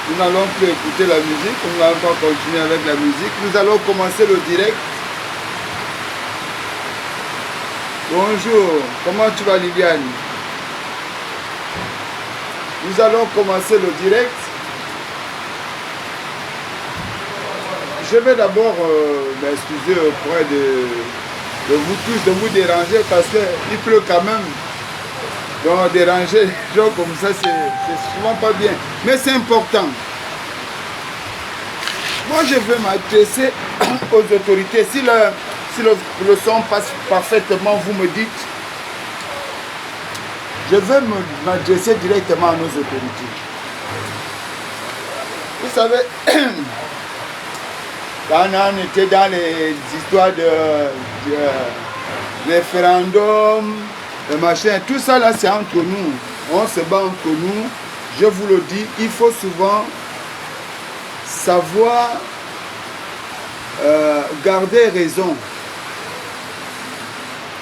Nous n'allons plus écouter la musique, nous n'allons pas continuer avec la musique. Nous allons commencer le direct. Bonjour, comment tu vas Liliane? Nous allons commencer le direct. Je vais d'abord m'excuser auprès de vous tous, de vous déranger parce qu'il pleut quand même. Donc déranger les gens comme ça, c'est souvent pas bien. Mais c'est important. Moi, je veux m'adresser aux autorités. Si le son passe parfaitement, vous me dites. Je veux m'adresser directement à nos autorités. Vous savez, quand on était dans les histoires de référendum, le machin, tout ça là c'est entre nous. On se bat entre nous. Je vous le dis, il faut souvent savoir garder raison.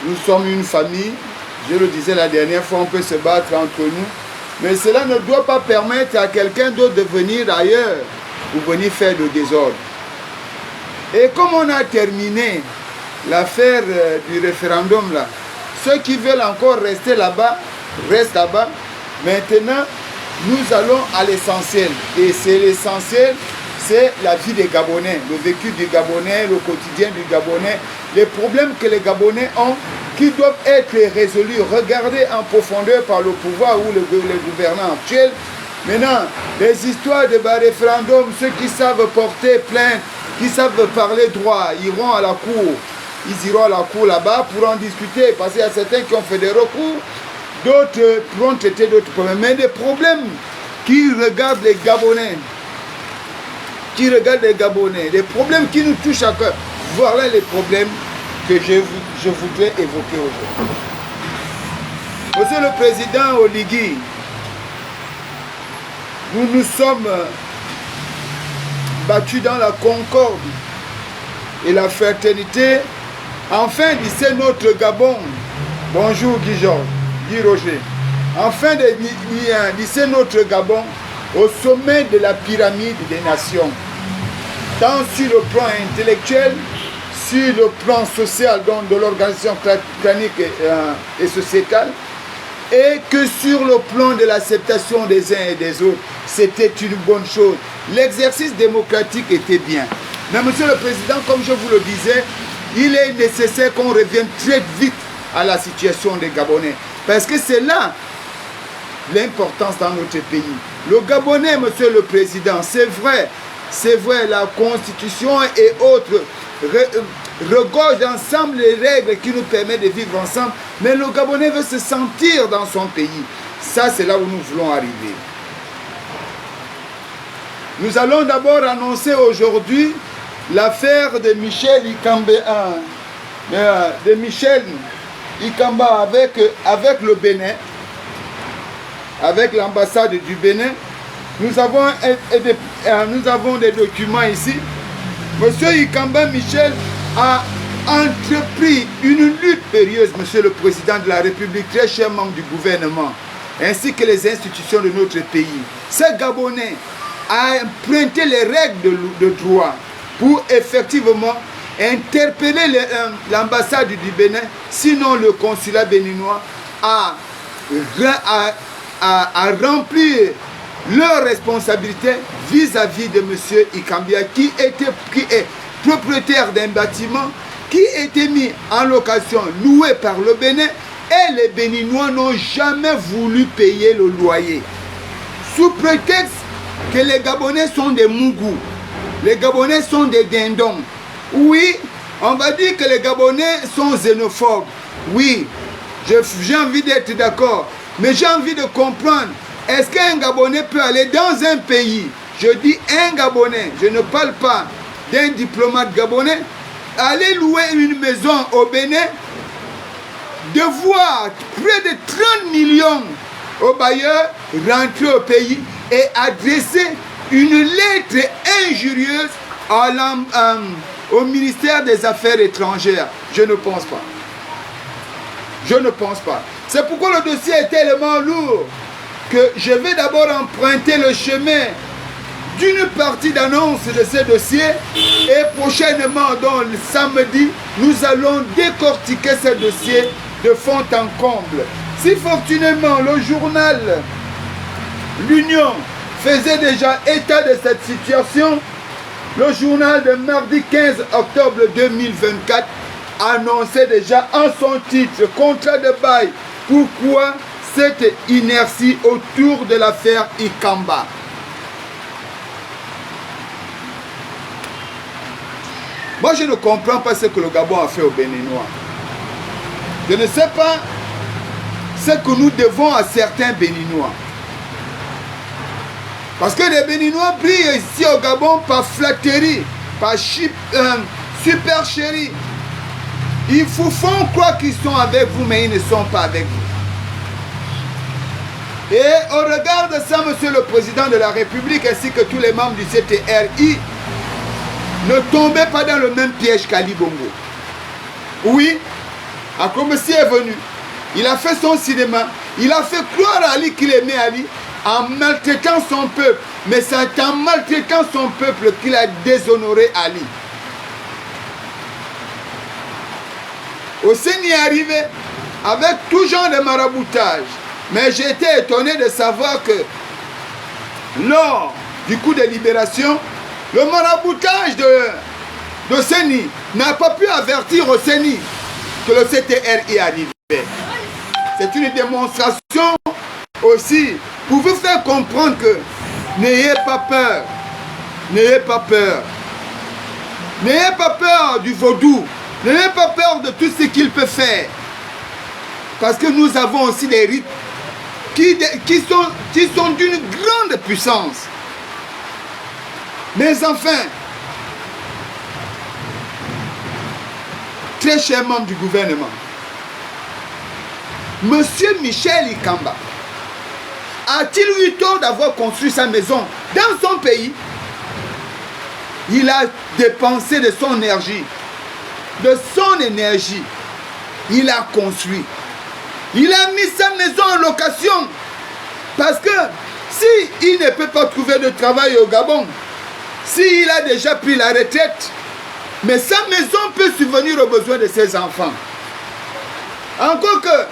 Nous sommes une famille. Je le disais la dernière fois, on peut se battre entre nous. Mais cela ne doit pas permettre à quelqu'un d'autre de venir ailleurs pour venir faire le désordre. Et comme on a terminé l'affaire du référendum là, ceux qui veulent encore rester là-bas, restent là-bas. Maintenant, nous allons à l'essentiel. Et c'est l'essentiel, c'est la vie des Gabonais, le vécu du Gabonais, le quotidien du Gabonais, les problèmes que les Gabonais ont qui doivent être résolus, regardés en profondeur par le pouvoir ou les gouvernants actuels. Maintenant, les histoires de référendum, ceux qui savent porter plainte, qui savent parler droit, iront à la cour. Ils iront à la cour là-bas pour en discuter, parce qu'il y a certains qui ont fait des recours, d'autres pourront traiter d'autres problèmes. Mais des problèmes qui regardent les Gabonais, des problèmes qui nous touchent à cœur, voilà les problèmes que je voudrais évoquer aujourd'hui. Monsieur le Président Oligui, nous nous sommes battus dans la concorde et la fraternité, afin d'hisser notre Gabon. Bonjour Guy Roger. Afin d'hisser notre Gabon au sommet de la pyramide des nations, tant sur le plan intellectuel, sur le plan social, donc de l'organisation clanique et sociétale, et que sur le plan de l'acceptation des uns et des autres, c'était une bonne chose. L'exercice démocratique était bien. Mais Monsieur le Président, comme je vous le disais, il est nécessaire qu'on revienne très vite à la situation des Gabonais. Parce que c'est là l'importance dans notre pays. Le Gabonais, Monsieur le Président, c'est vrai, la Constitution et autres regorgent ensemble les règles qui nous permettent de vivre ensemble, mais le Gabonais veut se sentir dans son pays. Ça, c'est là où nous voulons arriver. Nous allons d'abord annoncer aujourd'hui l'affaire de Michel Ikamba avec le Bénin, avec l'ambassade du Bénin. Nous avons des documents ici. Monsieur Ikamba Michel a entrepris une lutte périlleuse, Monsieur le Président de la République, très cher membre du gouvernement, ainsi que les institutions de notre pays. Ce Gabonais a emprunté les règles de droit pour effectivement interpeller l'ambassade du Bénin, sinon le consulat béninois, à remplir leurs responsabilités vis-à-vis de M. Ikambia, qui est propriétaire d'un bâtiment qui était mis en location, loué par le Bénin, et les Béninois n'ont jamais voulu payer le loyer. Sous prétexte que les Gabonais sont des mougous, les Gabonais sont des dindons. Oui, on va dire que les Gabonais sont xénophobes. Oui, j'ai envie d'être d'accord, mais j'ai envie de comprendre. Est-ce qu'un Gabonais peut aller dans un pays, je dis un Gabonais, je ne parle pas d'un diplomate gabonais, aller louer une maison au Bénin, de voir près de 30 millions au bailleur rentrer au pays et adresser une lettre injurieuse au ministère des Affaires étrangères? Je ne pense pas. Je ne pense pas. C'est pourquoi le dossier est tellement lourd que je vais d'abord emprunter le chemin d'une partie d'annonce de ce dossier, et prochainement, donc le samedi, nous allons décortiquer ce dossier de fond en comble. Si fortunément le journal L'Union faisait déjà état de cette situation, le journal de mardi 15 octobre 2024 annonçait déjà en son titre « Contrat de bail ». Pourquoi cette inertie autour de l'affaire Ikamba? Moi, je ne comprends pas ce que le Gabon a fait aux Béninois. Je ne sais pas ce que nous devons à certains Béninois. Parce que les Béninois brillent ici au Gabon par flatterie, par supercherie. Ils vous font croire qu'ils sont avec vous, mais ils ne sont pas avec vous. Et au regard de ça, Monsieur le Président de la République ainsi que tous les membres du CTRI, ne tombez pas dans le même piège qu'Ali Bongo. Oui, Akomesie est venu. Il a fait son cinéma. Il a fait croire à Ali qu'il aimait Ali en maltraitant son peuple. Mais c'est en maltraitant son peuple qu'il a déshonoré Ali. Hosseini est arrivé avec tout genre de maraboutage. Mais j'ai été étonné de savoir que lors du coup de libération, le maraboutage de Séni n'a pas pu avertir au Séni que le CTRI arrivait. C'est une démonstration aussi pour vous faire comprendre que n'ayez pas peur, n'ayez pas peur. N'ayez pas peur du vaudou, n'ayez pas peur de tout ce qu'il peut faire. Parce que nous avons aussi des rites qui sont d'une grande puissance. Mais enfin, très chers membres du gouvernement, Monsieur Michel Ikamba a-t-il eu tort d'avoir construit sa maison dans son pays? Il a dépensé de son énergie. Il a construit. Il a mis sa maison en location. Parce que s'il ne peut pas trouver de travail au Gabon, s'il a déjà pris la retraite, mais sa maison peut subvenir aux besoins de ses enfants. Encore que,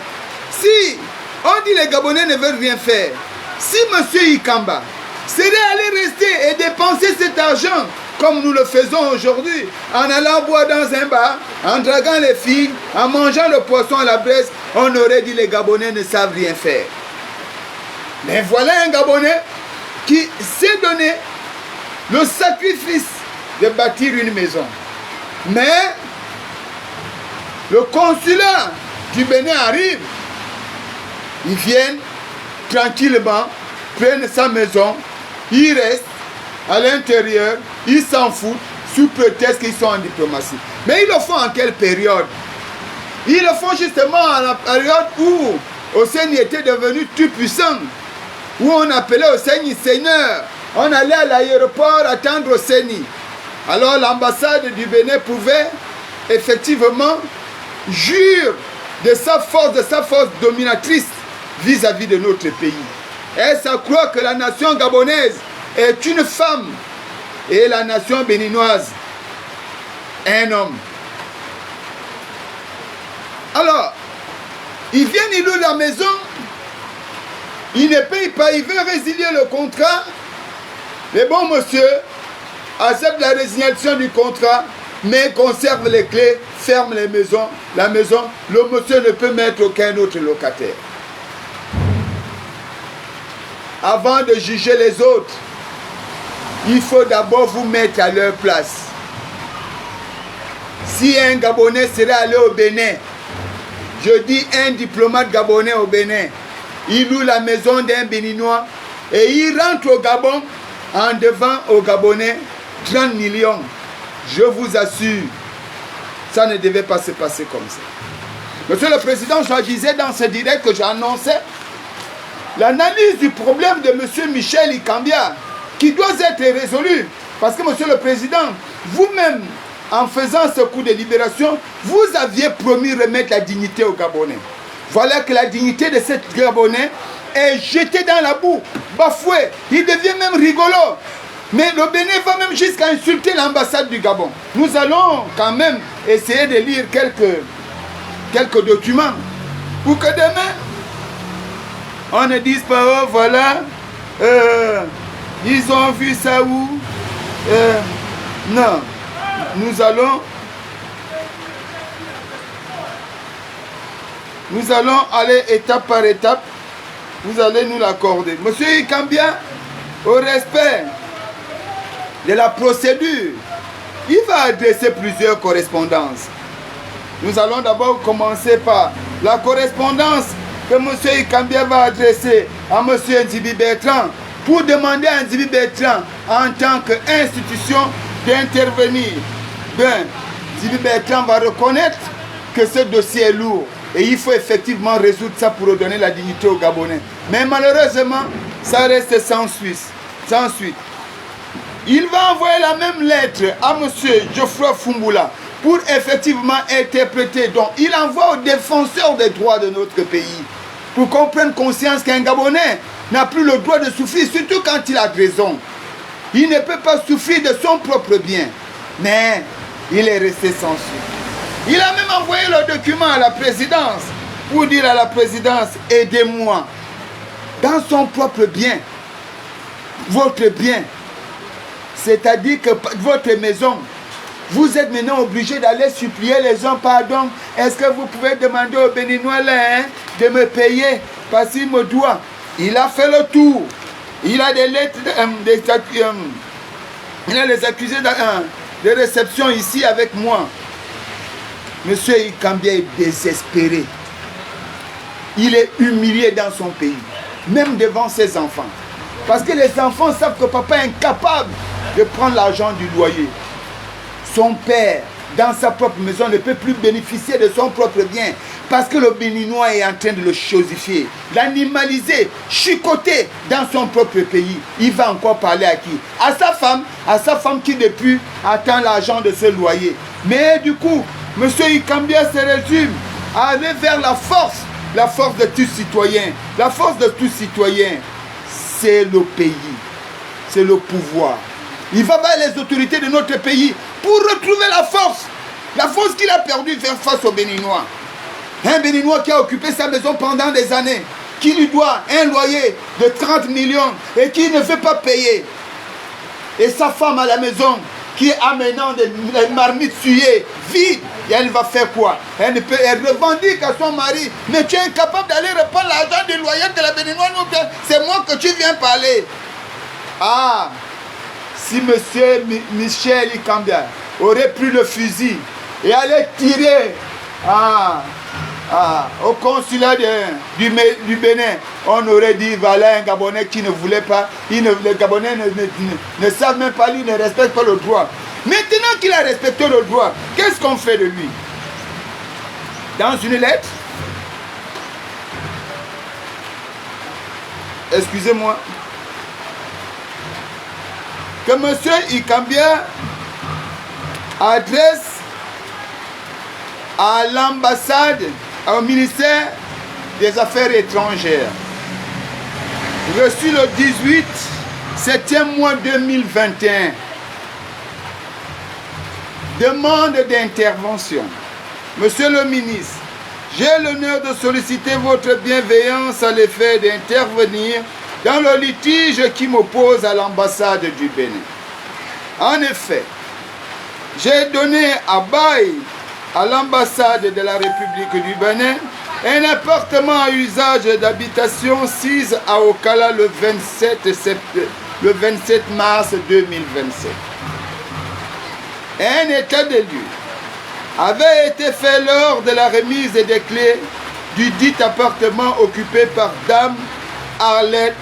si on dit les Gabonais ne veulent rien faire, si M. Ikamba serait allé rester et dépenser cet argent comme nous le faisons aujourd'hui, en allant boire dans un bar, en draguant les filles, en mangeant le poisson à la braise, on aurait dit les Gabonais ne savent rien faire. Mais voilà un Gabonais qui s'est donné le sacrifice de bâtir une maison. Mais le consulat du Bénin arrive, ils viennent tranquillement, prennent sa maison, ils restent à l'intérieur, ils s'en foutent sous prétexte qu'ils sont en diplomatie. Mais ils le font en quelle période? Ils le font justement à la période où Oseni était devenu tout puissant, où on appelait Oseni Seigneur. On allait à l'aéroport attendre Oseni. Alors l'ambassade du Bénin pouvait effectivement jurer de sa force dominatrice vis-à-vis de notre pays. Et ça croit que la nation gabonaise est une femme et la nation béninoise un homme. Alors, ils viennent, ils louent la maison, ils ne payent pas, ils veulent résilier le contrat. Le bon monsieur accepte la résiliation du contrat, mais conserve les clés, ferme la maison, le monsieur ne peut mettre aucun autre locataire. Avant de juger les autres, il faut d'abord vous mettre à leur place. Si un Gabonais serait allé au Bénin, je dis un diplomate gabonais au Bénin, il loue la maison d'un Béninois et il rentre au Gabon en devant aux Gabonais 30 millions. Je vous assure, ça ne devait pas se passer comme ça. Monsieur le Président, je disais dans ce direct que j'annonçais l'analyse du problème de M. Michel Ikambia qui doit être résolu. Parce que Monsieur le Président, vous-même, en faisant ce coup de libération, vous aviez promis remettre la dignité aux Gabonais. Voilà que la dignité de cet Gabonais est jetée dans la boue, bafouée. Il devient même rigolo. Mais le Bénin va même jusqu'à insulter l'ambassade du Gabon. Nous allons quand même essayer de lire quelques documents pour que demain, on ne dise pas, oh voilà, ils ont vu ça où non, nous allons aller étape par étape. Vous allez nous l'accorder. Monsieur Ikambia, au respect de la procédure, il va adresser plusieurs correspondances. Nous allons d'abord commencer par la correspondance que M. Ikambia va adresser à M. Nzibi Bertrand pour demander à Nzibi Bertrand en tant qu'institution d'intervenir. Bien, Nzibi Bertrand va reconnaître que ce dossier est lourd et il faut effectivement résoudre ça pour redonner la dignité aux Gabonais. Mais malheureusement, ça reste sans suite. Il va envoyer la même lettre à M. Geoffroy Fumboula pour effectivement interpréter. Donc, il envoie aux défenseurs des droits de notre pays pour qu'on prenne conscience qu'un Gabonais n'a plus le droit de souffrir, surtout quand il a raison. Il ne peut pas souffrir de son propre bien. Mais il est resté sans suite. Il a même envoyé le document à la présidence pour dire à la présidence, aidez-moi dans son propre bien. votre bien, c'est-à-dire que votre maison, vous êtes maintenant obligé d'aller supplier les gens pardon. Est-ce que vous pouvez demander au Béninois là, de me payer parce qu'il me doit? Il a fait le tour. Il a des lettres, il a des accusés de réception ici avec moi. Monsieur Ikambia est désespéré. Il est humilié dans son pays, même devant ses enfants. Parce que les enfants savent que papa est incapable de prendre l'argent du loyer. Son père, dans sa propre maison, ne peut plus bénéficier de son propre bien. Parce que le Béninois est en train de le chosifier, l'animaliser, chicoter dans son propre pays. Il va encore parler à qui? À sa femme qui depuis attend l'argent de ce loyer. Mais du coup, M. Ikambia se résume à aller vers la force de tout citoyen. La force de tout citoyen, c'est le pays, c'est le pouvoir. Il va vers les autorités de notre pays pour retrouver la force qu'il a perdue face aux Béninois. Un Béninois qui a occupé sa maison pendant des années, qui lui doit un loyer de 30 millions et qui ne veut pas payer. Et sa femme à la maison qui est amenant des marmites souillées, vides. Et elle va faire quoi? Elle revendique à son mari, mais tu es incapable d'aller reprendre l'argent du loyer de la Béninoise. C'est moi que tu viens parler. Ah, si M. Michel Ikambia aurait pris le fusil et allait tirer au consulat du Bénin, on aurait dit voilà un Gabonais qui ne voulait pas. Les Gabonais ne savent même pas, ils ne respectent pas le droit. Maintenant qu'il a respecté le droit, qu'est-ce qu'on fait de lui? Dans une lettre, excusez-moi, que M. Ikambia adresse à l'ambassade, au ministère des Affaires étrangères, reçu le 18 septembre mois 2021. Demande d'intervention. Monsieur le ministre, j'ai l'honneur de solliciter votre bienveillance à l'effet d'intervenir dans le litige qui m'oppose à l'ambassade du Bénin. En effet, j'ai donné à bail à l'ambassade de la République du Bénin un appartement à usage d'habitation 6 à Okala le 27 mars 2027. Un état de lieu avait été fait lors de la remise des clés du dit appartement occupé par Dame Arlette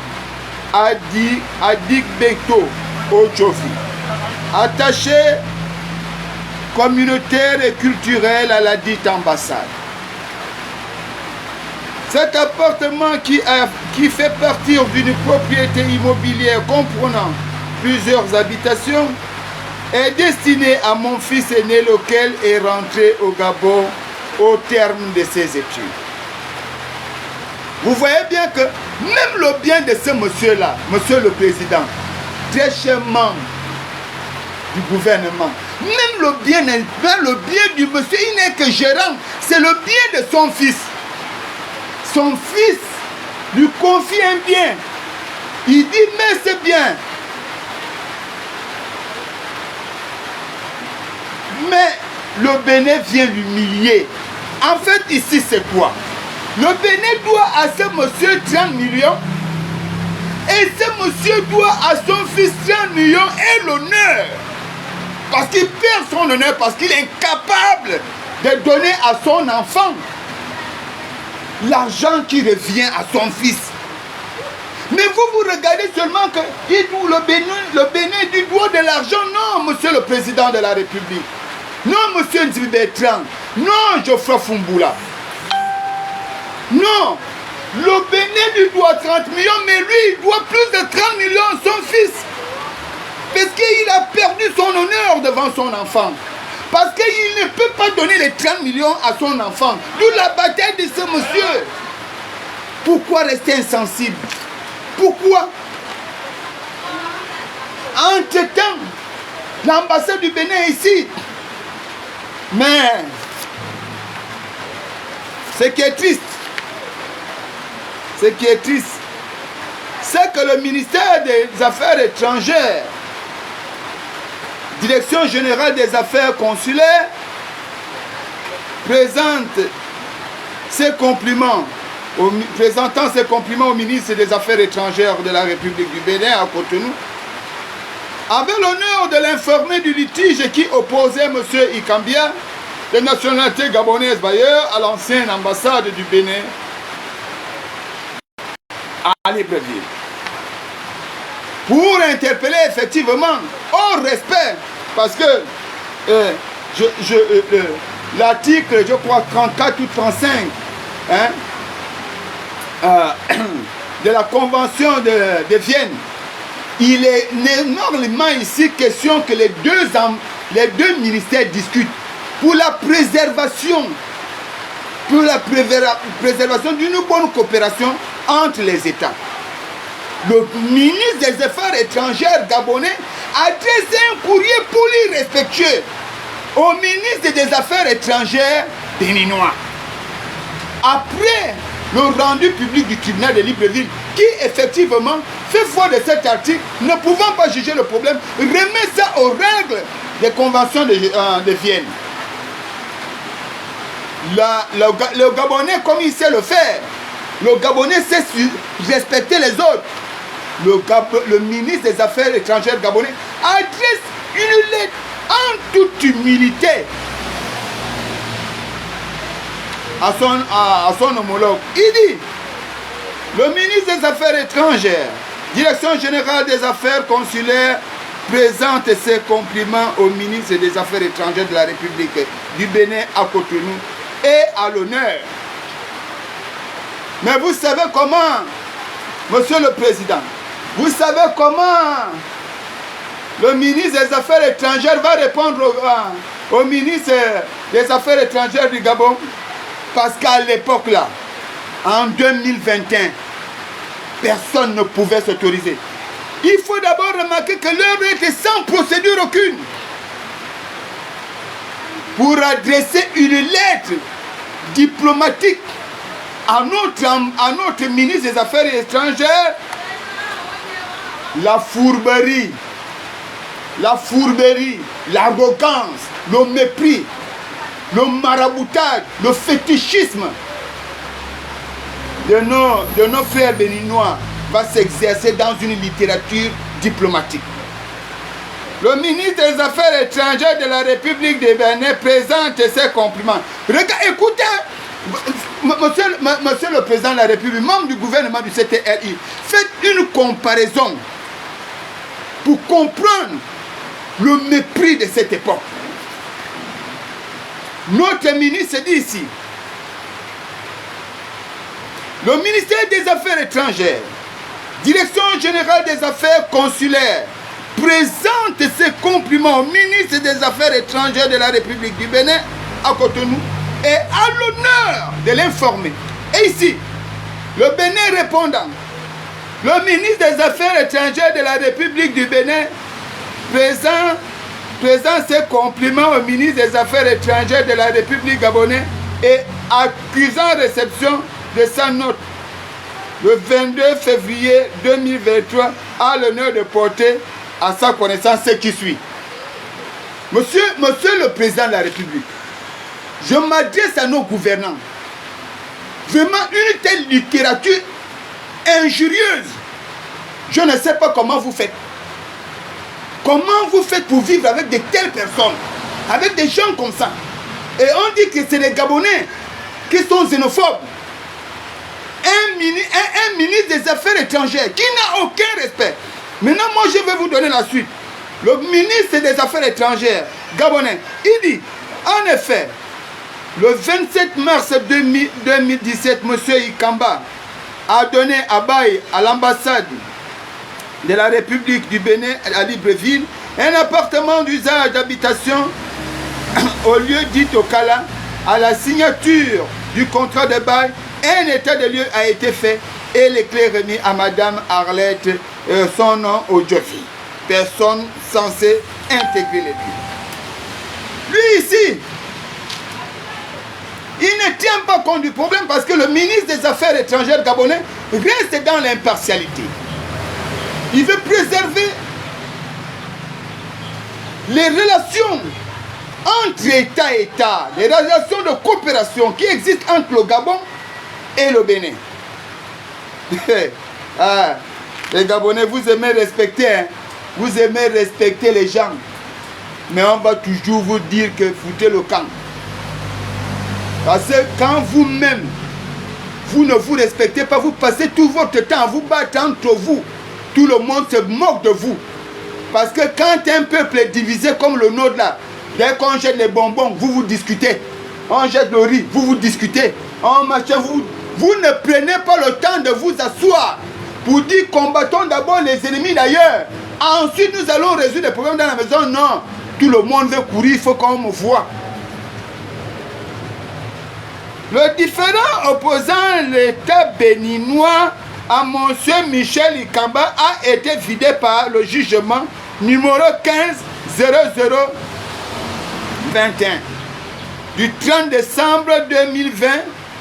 Adigbeto Ochofi, attachée communautaire et culturelle à la dite ambassade. Cet appartement qui fait partie d'une propriété immobilière comprenant plusieurs habitations est destiné à mon fils aîné, lequel est rentré au Gabon au terme de ses études. Vous voyez bien que même le bien de ce monsieur-là, monsieur le président, très cher membre du gouvernement, même le bien du monsieur, il n'est que gérant, c'est le bien de son fils. Son fils lui confie un bien. Il dit, mais c'est bien. Mais le Bénin vient l'humilier. En fait, ici, c'est quoi? Le Bénin doit à ce monsieur 30 millions. Et ce monsieur doit à son fils 30 millions et l'honneur. Parce qu'il perd son honneur, parce qu'il est incapable de donner à son enfant l'argent qui revient à son fils. Mais vous regardez seulement que le Bénin du doigt de l'argent. Non, monsieur le président de la République. Non, monsieur Ndjibi Bertrand. Non, Geoffroy Fumboula. Non, le Bénin lui doit 30 millions, mais lui, il doit plus de 30 millions à son fils. Parce qu'il a perdu son honneur devant son enfant. Parce qu'il ne peut pas donner les 30 millions à son enfant. D'où la bataille de ce monsieur. Pourquoi rester insensible? Pourquoi? Entre-temps, l'ambassade du Bénin est ici. Mais, ce qui est triste, c'est que le ministère des Affaires étrangères, Direction générale des affaires consulaires, présentant ses compliments au ministre des Affaires étrangères de la République du Bénin à Cotonou, avait l'honneur de l'informer du litige qui opposait M. Ikambia, de nationalité gabonaise bailleur, à l'ancienne ambassade du Bénin à Libreville. Pour interpeller effectivement, au respect, parce que l'article, je crois, 34 ou 35 de la Convention de Vienne, il est normalement ici question que les deux ministères discutent pour la préservation d'une bonne coopération entre les États. Le ministre des Affaires étrangères gabonais a adressé un courrier poli respectueux au ministre des Affaires étrangères béninois. Après le rendu public du tribunal de Libreville, qui effectivement fait foi de cet article, ne pouvant pas juger le problème, remet ça aux règles des conventions de Vienne. Le Gabonais, comme il sait le faire, le Gabonais sait respecter les autres. Le ministre des Affaires étrangères gabonais adresse une lettre en toute humilité à son homologue. Il dit, le ministre des Affaires étrangères, Direction générale des affaires consulaires, présente ses compliments au ministre des Affaires étrangères de la République du Bénin à Cotonou et à l'honneur. Mais vous savez comment, Monsieur le Président, vous savez comment le ministre des Affaires étrangères va répondre au ministre des Affaires étrangères du Gabon? Parce qu'à l'époque là, en 2021, personne ne pouvait s'autoriser. Il faut d'abord remarquer que l'œuvre était sans procédure aucune. Pour adresser une lettre diplomatique à notre ministre des Affaires étrangères, la fourberie, l'arrogance, le mépris, le maraboutage, le fétichisme de nos frères béninois va s'exercer dans une littérature diplomatique. Le ministre des Affaires étrangères de la République du Bénin présente ses compliments. Écoutez, monsieur le Président de la République, membre du gouvernement du CTRI, faites une comparaison pour comprendre le mépris de cette époque. Notre ministre dit ici, le ministère des Affaires étrangères, Direction générale des affaires consulaires, présente ses compliments au ministre des Affaires étrangères de la République du Bénin à Cotonou et à l'honneur de l'informer. Et ici, le Bénin répondant, le ministre des Affaires étrangères de la République du Bénin présente ses compliments au ministre des Affaires étrangères de la République gabonaise et accusant réception de sa note le 22 février 2023 a l'honneur de porter à sa connaissance ce qui suit. Monsieur le Président de la République, je m'adresse à nos gouvernants. Vraiment une telle littérature injurieuse. Je ne sais pas comment vous faites. Comment vous faites pour vivre avec de telles personnes, avec des gens comme ça? Et on dit que c'est les Gabonais qui sont xénophobes. Un ministre des Affaires étrangères qui n'a aucun respect. Maintenant, moi, je vais vous donner la suite. Le ministre des Affaires étrangères gabonais, il dit, en effet, le 27 mars 2017, M. Ikamba a donné à bail à l'ambassade de la République du Bénin à Libreville un appartement d'usage d'habitation au lieu dit au Kala. À la signature du contrat de bail, un état de lieu a été fait et les clés remis à Madame Arlette, son nom au Djofi. Personne censée intégrer les lieux. Lui ici, il ne tient pas compte du problème parce que le ministre des Affaires étrangères gabonais reste dans l'impartialité. Il veut préserver les relations entre État et État, les relations de coopération qui existent entre le Gabon et le Bénin. Ah, les Gabonais, vous aimez respecter, hein? Vous aimez respecter les gens. Mais on va toujours vous dire que foutez le camp. Parce que quand vous-même, vous ne vous respectez pas, vous passez tout votre temps à vous battre entre vous. Tout le monde se moque de vous. Parce que quand un peuple est divisé comme le nôtre là, dès qu'on jette les bonbons, vous vous discutez. On jette le riz, vous vous discutez. On machin, vous ne prenez pas le temps de vous asseoir pour dire combattons d'abord les ennemis d'ailleurs. Ensuite, nous allons résoudre les problèmes dans la maison. Non, tout le monde veut courir, il faut qu'on me voie. Le différend opposant l'État béninois à Monsieur Michel Ikamba a été vidé par le jugement numéro 15-00-21 du 30 décembre 2020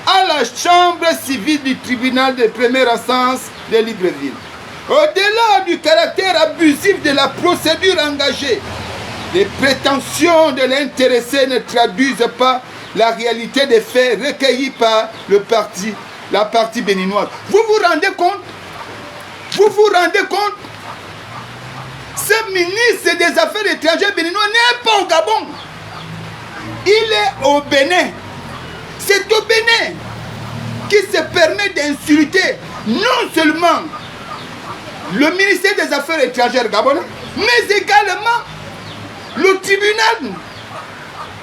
à la chambre civile du tribunal de première instance de Libreville. Au-delà du caractère abusif de la procédure engagée, les prétentions de l'intéressé ne traduisent pas la réalité des faits recueillis par la partie béninoise. Vous vous rendez compte? Vous vous rendez compte? Ce ministre des Affaires étrangères béninois n'est pas au Gabon. Il est au Bénin. C'est au Bénin qui se permet d'insulter non seulement le ministère des Affaires étrangères gabonais, mais également le tribunal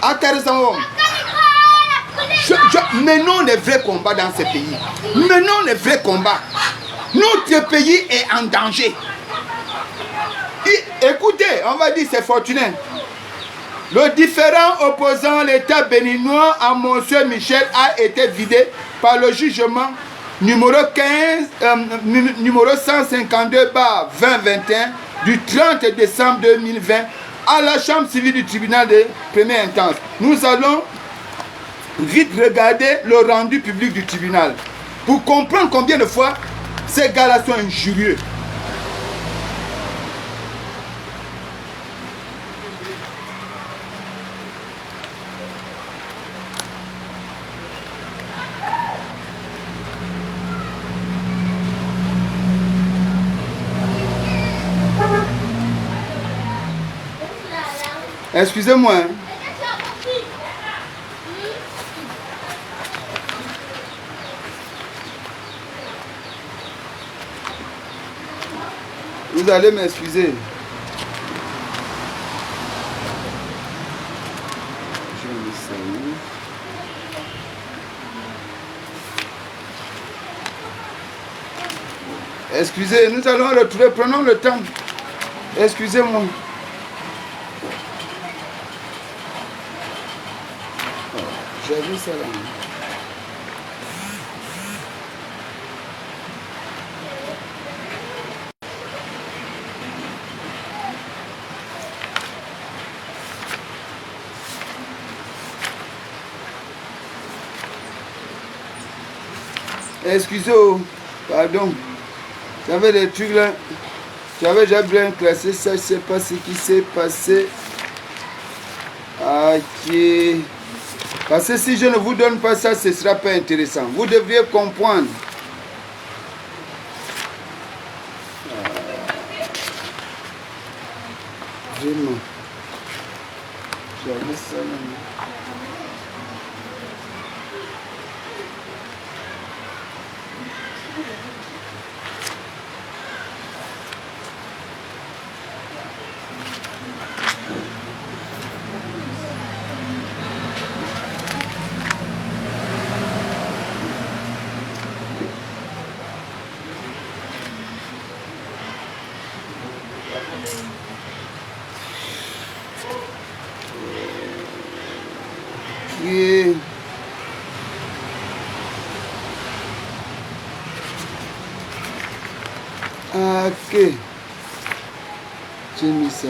à Tarzan. Menons les vrais combats dans ce pays. Menons les vrais combats. Notre pays est en danger. Écoutez, on va dire c'est fortuné. Le différend opposant l'État béninois à Monsieur Michel a été vidé par le jugement numéro 152/2021 du 30 décembre 2020 à la chambre civile du tribunal de première instance. Nous allons vite regarder le rendu public du tribunal pour comprendre combien de fois ces gars-là sont injurieux. Excusez-moi. Hein. Vous allez m'excuser. Excusez, nous allons retrouver, prenons le temps. Excusez-moi. J'avais ça là. Excusez, pardon. J'avais des trucs là. J'avais déjà bien classé ça, je ne sais pas ce qui s'est passé. Ok. Parce que si je ne vous donne pas ça, ce ne sera pas intéressant. Vous devriez comprendre. Vraiment. J'avais ça là. Yeah. Ok. J'ai mis ça.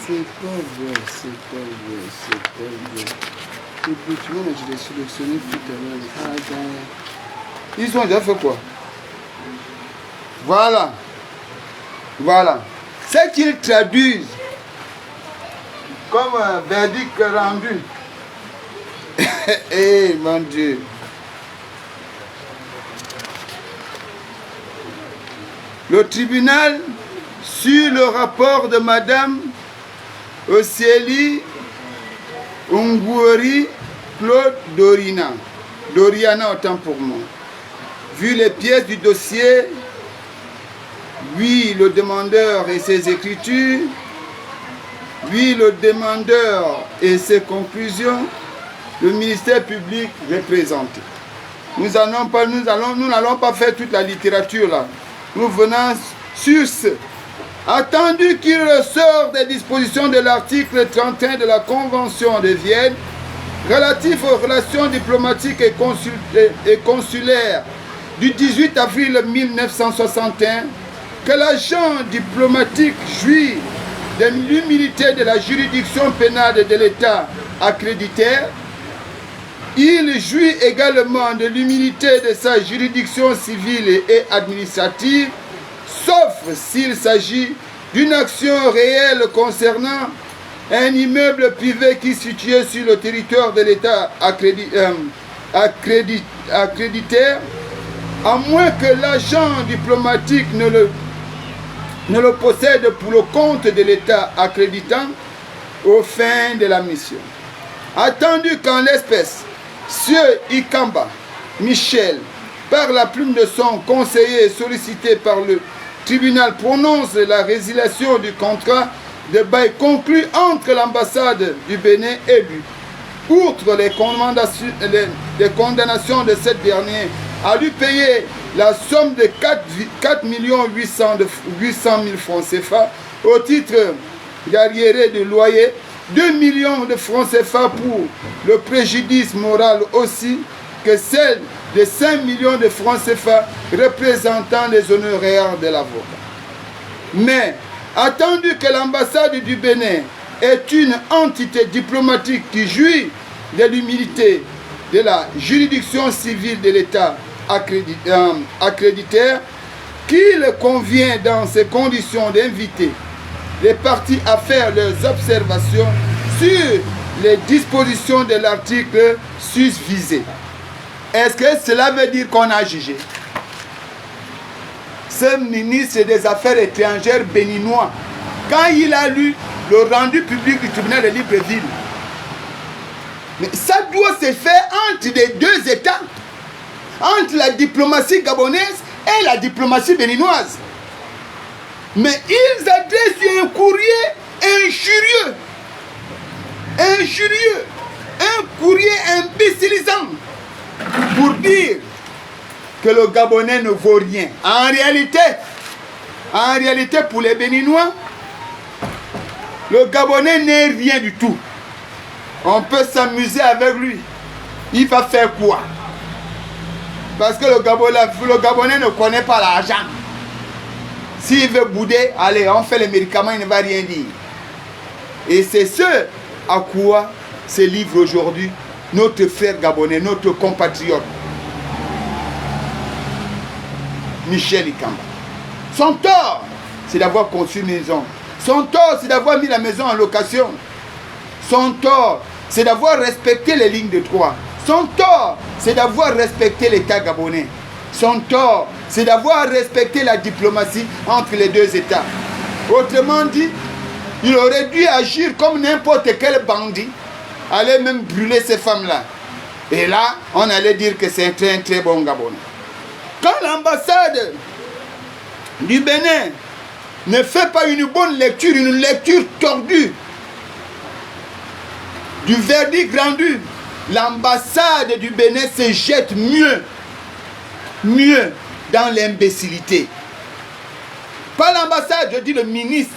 C'est pas vrai, c'est pas vrai, c'est pas vrai. Le document, je l'ai sélectionné tout à l'heure. Ah, derrière. Ils ont déjà fait quoi? Voilà. Voilà. C'est qu'ils traduisent comme un verdict rendu. Eh mon Dieu. Le tribunal, sur le rapport de Madame Osieli Ungouori Claude Doriana autant pour moi. Vu les pièces du dossier, oui, le demandeur et ses écritures, oui, le demandeur et ses conclusions, le ministère public représenté. Nous n'allons pas faire toute la littérature là. Nous venons sur ce. Attendu qu'il ressort des dispositions de l'article 31 de la Convention de Vienne relatif aux relations diplomatiques et consulaires du 18 avril 1961, que l'agent diplomatique jouit de l'immunité de la juridiction pénale de l'État accréditaire, il jouit également de l'immunité de sa juridiction civile et administrative, sauf s'il s'agit d'une action réelle concernant un immeuble privé qui est situé sur le territoire de l'État accréditaire, à moins que l'agent diplomatique ne le possède pour le compte de l'État accréditant aux fins de la mission. Attendu qu'en l'espèce, Sieur Ikamba Michel, par la plume de son conseiller sollicité par le tribunal, prononce la résiliation du contrat de bail conclu entre l'ambassade du Bénin et lui. Outre les condamnations de cette dernière à lui payer la somme de 4 800 000 francs CFA au titre d'arriéré de loyer, 2 millions de francs CFA pour le préjudice moral aussi, que celle de 5 millions de francs CFA représentant les honoraires de l'avocat. Mais, attendu que l'ambassade du Bénin est une entité diplomatique qui jouit de l'humilité de la juridiction civile de l'État accréditaire, qu'il convient dans ces conditions d'inviter les parties à faire leurs observations sur les dispositions de l'article susvisé. Est-ce que cela veut dire qu'on a jugé? Ce ministre des Affaires étrangères béninois, quand il a lu le rendu public du tribunal de Libreville, mais ça doit se faire entre les deux États, entre la diplomatie gabonaise et la diplomatie béninoise. Mais ils adressent un courrier injurieux, un courrier imbécilisant pour dire que le Gabonais ne vaut rien. En réalité, pour les Béninois, le Gabonais n'est rien du tout. On peut s'amuser avec lui. Il va faire quoi? Parce que le Gabonais ne connaît pas l'argent. S'il veut bouder, allez, on fait les médicaments, il ne va rien dire. Et c'est ce à quoi se livre aujourd'hui notre frère gabonais, notre compatriote, Michel Ikamba. Son tort, c'est d'avoir conçu une maison. Son tort, c'est d'avoir mis la maison en location. Son tort, c'est d'avoir respecté les lignes de droit. Son tort, c'est d'avoir respecté l'État gabonais. Son tort, c'est d'avoir respecté la diplomatie entre les deux États. Autrement dit, il aurait dû agir comme n'importe quel bandit, aller même brûler ces femmes-là. Et là, on allait dire que c'est un très bon Gabonais. Quand l'ambassade du Bénin ne fait pas une bonne lecture, une lecture tordue du verdict rendu, l'ambassade du Bénin se jette mieux dans l'imbécilité. Pas l'ambassade, je dis le ministre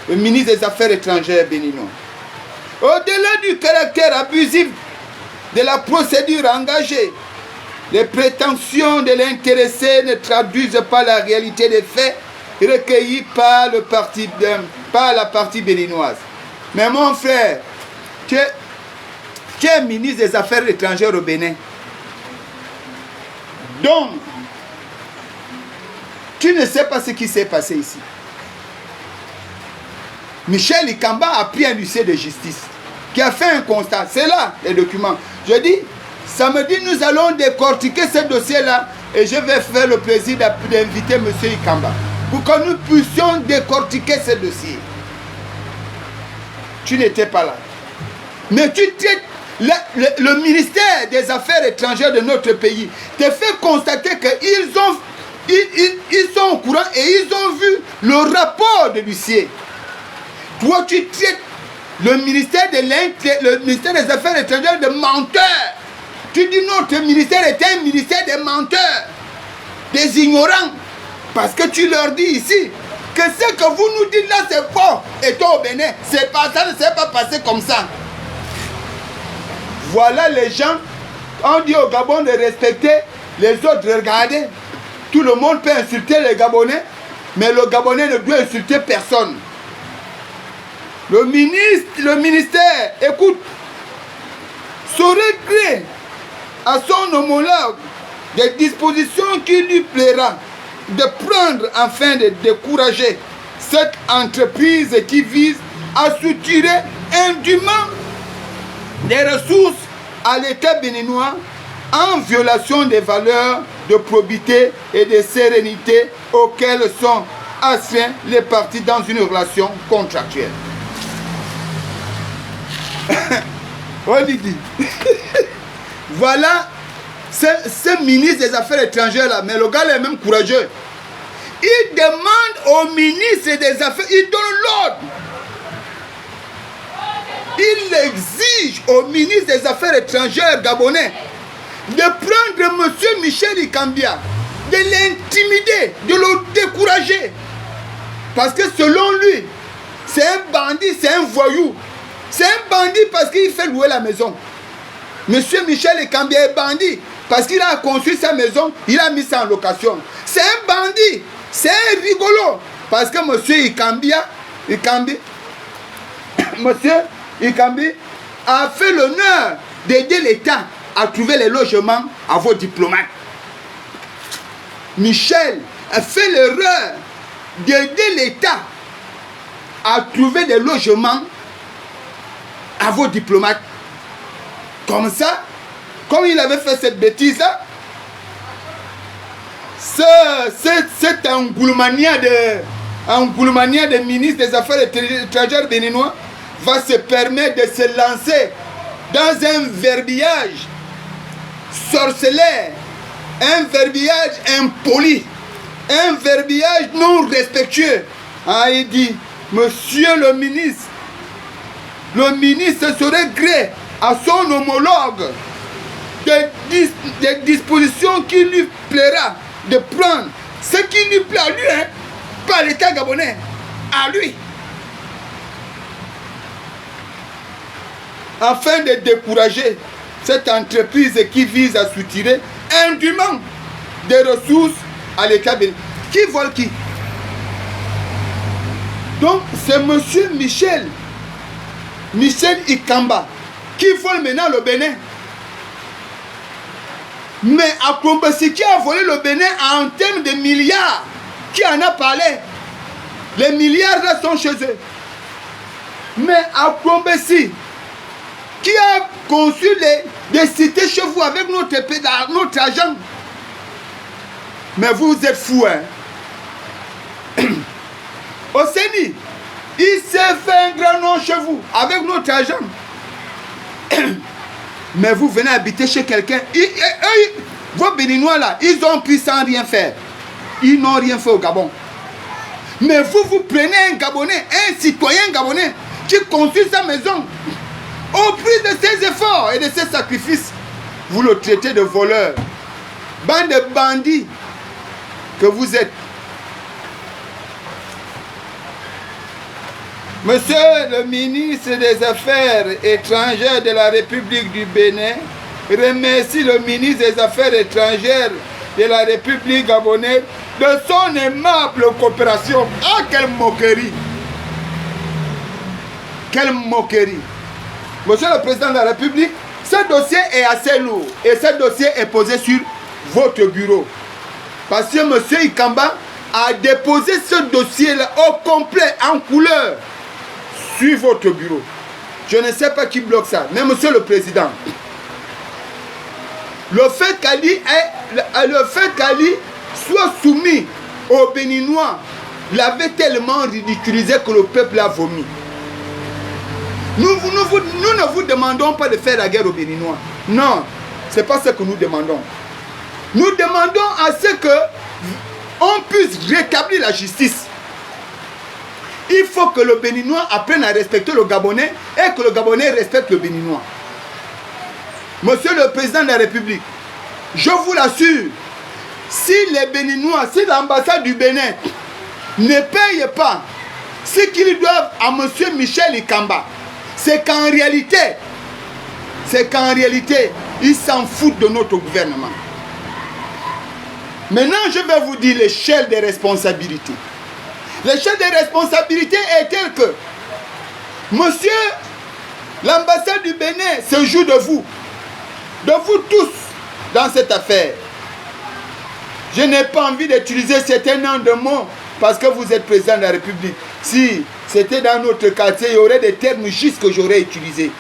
des Affaires étrangères béninois. Au-delà du caractère abusif de la procédure engagée, les prétentions de l'intéressé ne traduisent pas la réalité des faits recueillis par la partie béninoise. Mais mon frère, tu es ministre des Affaires étrangères au Bénin. Donc, tu ne sais pas ce qui s'est passé ici. Michel Ikamba a pris un huissier de justice qui a fait un constat. C'est là les documents. Je dis, samedi, nous allons décortiquer ce dossier-là et je vais faire le plaisir d'inviter M. Ikamba pour que nous puissions décortiquer ce dossier. Tu n'étais pas là. Mais tu traites le ministère des Affaires étrangères de notre pays te fait constater qu'ils sont au courant et ils ont vu le rapport de l'huissier. Toi, tu traites le ministère des Affaires étrangères de menteur. Tu dis notre ministère est un ministère de menteurs, des ignorants. Parce que tu leur dis ici que ce que vous nous dites là, c'est faux. Et toi au Bénin, ça ne s'est pas passé comme ça. Voilà les gens, on dit au Gabon de respecter les autres, regardez. Tout le monde peut insulter les Gabonais, mais le Gabonais ne doit insulter personne. Le ministère, écoute, saurait créer à son homologue des dispositions qui lui plaira de prendre afin de décourager cette entreprise qui vise à soutirer indûment des ressources à l'État béninois en violation des valeurs de probité et de sérénité auxquelles sont astreints les parties dans une relation contractuelle. On dit. Voilà ce ministre des Affaires étrangères là, mais le gars est même courageux. Il demande au ministre des Affaires, il donne l'ordre. Il exige au ministre des Affaires étrangères gabonais de prendre M. Michel Ikambia, de l'intimider, de le décourager. Parce que selon lui, c'est un bandit, c'est un voyou. C'est un bandit parce qu'il fait louer la maison. M. Michel Ikambia est bandit parce qu'il a construit sa maison, il a mis ça en location. C'est un bandit, c'est un rigolo parce que M. Ikambi a fait l'honneur d'aider l'État à trouver les logements à vos diplomates. Michel a fait l'erreur d'aider l'État à trouver des logements à vos diplomates. Comme ça, comme il avait fait cette bêtise-là, cet engoulemania de ministre des Affaires étrangères béninois va se permettre de se lancer dans un verbiage sorcellaire, un verbiage impoli, un verbiage non respectueux. Ah, il dit, monsieur le ministre serait gré à son homologue des dispositions qui lui plaira de prendre ce qui lui plaît à lui, hein, pas l'État gabonais, à lui, afin de décourager cette entreprise qui vise à soutirer indûment des ressources à l'État béninois. Qui vole qui? Donc c'est M. Michel Ikamba qui vole maintenant le Bénin. Mais Akombesi qui a volé le Bénin en termes de milliards, qui en a parlé, les milliards là sont chez eux. Mais Akombesi qui a conçu des cités chez vous avec notre argent. Mais vous êtes fous, hein. Oseni, il s'est fait un grand nom chez vous avec notre argent. Mais vous venez habiter chez quelqu'un. Vos Béninois là, ils ont pris sans rien faire. Ils n'ont rien fait au Gabon. Mais vous prenez un Gabonais, un citoyen gabonais qui construit sa maison. Au prix de ses efforts et de ses sacrifices, vous le traitez de voleur. Bande de bandits que vous êtes. Monsieur le ministre des Affaires étrangères de la République du Bénin remercie le ministre des Affaires étrangères de la République gabonaise de son aimable coopération. Ah, quelle moquerie! Quelle moquerie! Monsieur le Président de la République, ce dossier est assez lourd et ce dossier est posé sur votre bureau. Parce que monsieur Ikamba a déposé ce dossier-là au complet, en couleur, sur votre bureau. Je ne sais pas qui bloque ça, mais monsieur le Président, le fait qu'Ali soit soumis aux Béninois l'avait tellement ridiculisé que le peuple a vomi. Nous ne vous demandons pas de faire la guerre aux Béninois. Non, ce n'est pas ce que nous demandons. Nous demandons à ce qu'on puisse rétablir la justice. Il faut que le Béninois apprenne à respecter le Gabonais et que le Gabonais respecte le Béninois. Monsieur le Président de la République, je vous l'assure, si les Béninois, si l'ambassade du Bénin ne paye pas ce qu'ils doivent à monsieur Michel Ikamba, c'est qu'en réalité, ils s'en foutent de notre gouvernement. Maintenant, je vais vous dire l'échelle des responsabilités. L'échelle des responsabilités est telle que monsieur, l'ambassade du Bénin se joue de vous tous dans cette affaire. Je n'ai pas envie d'utiliser certains noms de mots parce que vous êtes président de la République. Si c'était dans notre quartier, il y aurait des termes justes que j'aurais utilisés.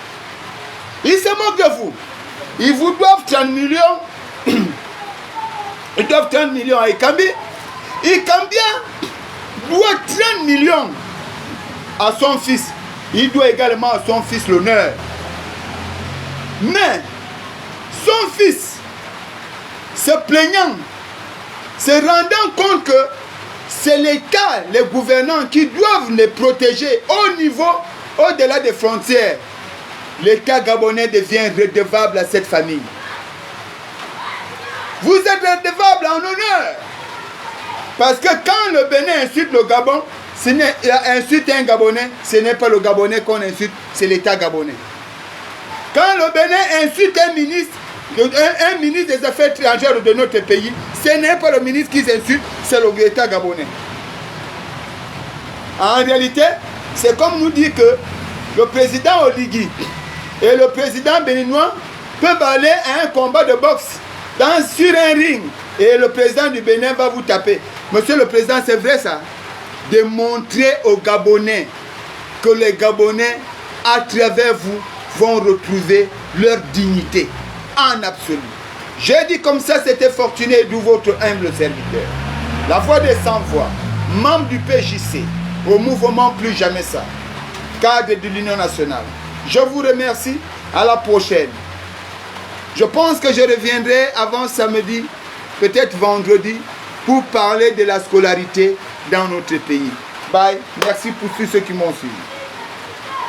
Ils se moquent de vous. Ils vous doivent 30 millions. Ils doivent 30 millions à Ikambi. Ikambia doit 30 millions à son fils. Il doit également à son fils l'honneur. Mais son fils, se plaignant, se rendant compte que c'est l'État, les gouvernants qui doivent les protéger au niveau, au-delà des frontières. L'État gabonais devient redevable à cette famille. Vous êtes redevable en honneur. Parce que quand le Bénin insulte le Gabon, insulte un Gabonais, ce n'est pas le Gabonais qu'on insulte, c'est l'État gabonais. Quand le Bénin insulte un ministre des Affaires étrangères de notre pays, ce n'est pas le ministre qui insulte, c'est l'État gabonais. En réalité, c'est comme nous dire que le président Oligui et le président béninois peuvent aller à un combat de boxe sur un ring et le président du Bénin va vous taper. Monsieur le Président, c'est vrai ça? De montrer aux Gabonais que les Gabonais, à travers vous, vont retrouver leur dignité en absolu. J'ai dit comme ça, c'était Fortuné, d'où votre humble serviteur. La voix des sans-voix, membre du PJC, au mouvement Plus Jamais Ça, cadre de l'Union nationale. Je vous remercie, à la prochaine. Je pense que je reviendrai avant samedi, peut-être vendredi, pour parler de la scolarité dans notre pays. Bye. Merci pour tous ceux qui m'ont suivi.